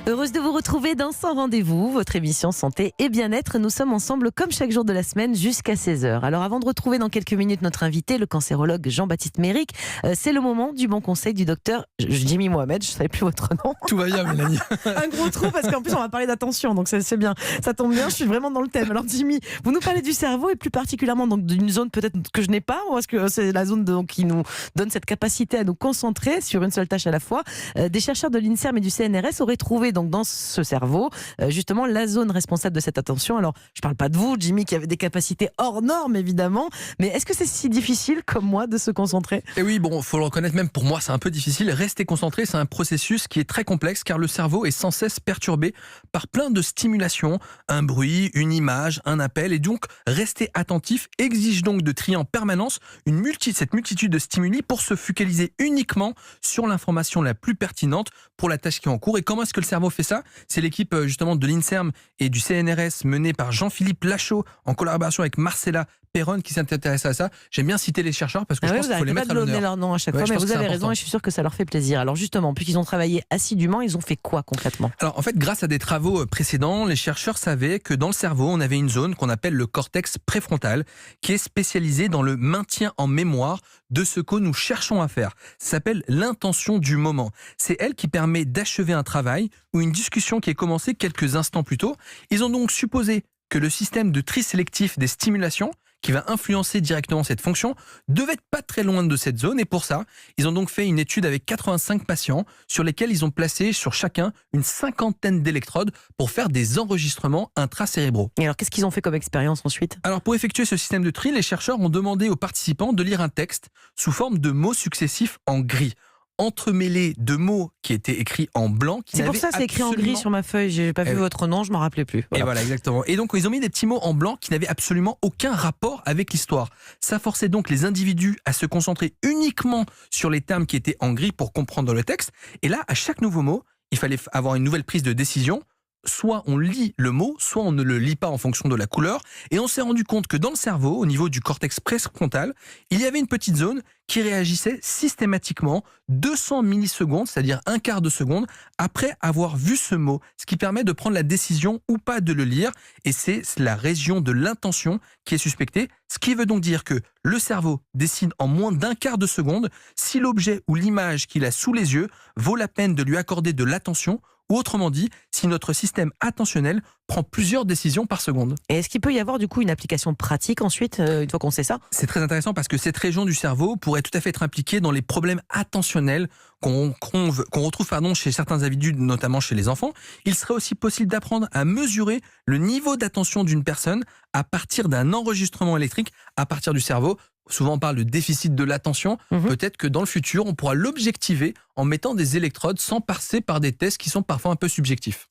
Heureuse de vous retrouver dans Sans Rendez-vous, votre émission santé et bien-être. Nous sommes ensemble comme chaque jour de la semaine jusqu'à 16h. Alors avant de retrouver dans quelques minutes notre invité, le cancérologue Jean-Baptiste Méric, c'est le moment du bon conseil du docteur Jimmy Mohamed. Je ne savais plus votre nom. Tout va bien, Mélanie. Un gros trou parce qu'en plus on va parler d'attention, donc c'est bien. Ça tombe bien, je suis vraiment dans le thème. Alors Jimmy, vous nous parlez du cerveau et plus particulièrement donc d'une zone peut-être que je n'ai pas, parce que c'est la zone donc, qui nous donne cette capacité à nous concentrer sur une seule tâche à la fois. Des chercheurs de l'INSERM et du CNRS auraient trouvé donc dans ce cerveau justement la zone responsable de cette attention. Alors je parle pas de vous Jimmy qui avez des capacités hors normes évidemment, mais est-ce que c'est si difficile comme moi de se concentrer? Et oui, bon, faut le reconnaître, même pour moi c'est un peu difficile. Rester concentré, c'est un processus qui est très complexe car le cerveau est sans cesse perturbé par plein de stimulations, un bruit, une image, un appel, et donc rester attentif exige donc de trier en permanence cette multitude de stimuli pour se focaliser uniquement sur l'information la plus pertinente pour la tâche qui est en cours. Et comment est-ce que le cerveau fait ça? C'est l'équipe justement de l'INSERM et du CNRS menée par Jean-Philippe Lachaud en collaboration avec Marcella Perron qui s'intéresse à ça. J'aime bien citer les chercheurs parce que je pense qu'il faut les mettre à l'honneur. Leur nom à chaque fois, mais vous avez raison et je suis sûre que ça leur fait plaisir. Alors justement, puisqu'ils ont travaillé assidûment, ils ont fait quoi concrètement? Alors en fait, grâce à des travaux précédents, les chercheurs savaient que dans le cerveau, on avait une zone qu'on appelle le cortex préfrontal qui est spécialisée dans le maintien en mémoire de ce que nous cherchons à faire. Ça s'appelle l'intention du moment. C'est elle qui permet d'achever un travail ou une discussion qui est commencée quelques instants plus tôt. Ils ont donc supposé que le système de tri sélectif des stimulations qui va influencer directement cette fonction, devait être pas très loin de cette zone. Et pour ça, ils ont donc fait une étude avec 85 patients sur lesquels ils ont placé sur chacun une cinquantaine d'électrodes pour faire des enregistrements intracérébraux. Et alors, qu'est-ce qu'ils ont fait comme expérience ensuite? Alors, pour effectuer ce système de tri, les chercheurs ont demandé aux participants de lire un texte sous forme de mots successifs en gris, entremêlés de mots qui étaient écrits en blanc. C'est pour ça que c'est écrit en gris sur ma feuille. J'ai pas vu votre nom, je m'en rappelais plus. Voilà. Et voilà, exactement. Et donc, ils ont mis des petits mots en blanc qui n'avaient absolument aucun rapport avec l'histoire. Ça forçait donc les individus à se concentrer uniquement sur les termes qui étaient en gris pour comprendre le texte. Et là, à chaque nouveau mot, il fallait avoir une nouvelle prise de décision. Soit on lit le mot, soit on ne le lit pas en fonction de la couleur. Et on s'est rendu compte que dans le cerveau, au niveau du cortex préfrontal, il y avait une petite zone qui réagissait systématiquement 200 millisecondes, c'est-à-dire un quart de seconde, après avoir vu ce mot, ce qui permet de prendre la décision ou pas de le lire. Et c'est la région de l'intention qui est suspectée, ce qui veut donc dire que le cerveau décide en moins d'un quart de seconde si l'objet ou l'image qu'il a sous les yeux vaut la peine de lui accorder de l'attention, ou autrement dit, si notre système attentionnel prend plusieurs décisions par seconde. Et est-ce qu'il peut y avoir du coup une application pratique ensuite, une fois qu'on sait ça? C'est très intéressant parce que cette région du cerveau pourrait tout à fait être impliquée dans les problèmes attentionnels qu'on retrouve chez certains individus, notamment chez les enfants. Il serait aussi possible d'apprendre à mesurer le niveau d'attention d'une personne à partir d'un enregistrement électrique à partir du cerveau. Souvent on parle de déficit de l'attention. Peut-être que dans le futur, on pourra l'objectiver en mettant des électrodes sans passer par des tests qui sont parfois un peu subjectifs.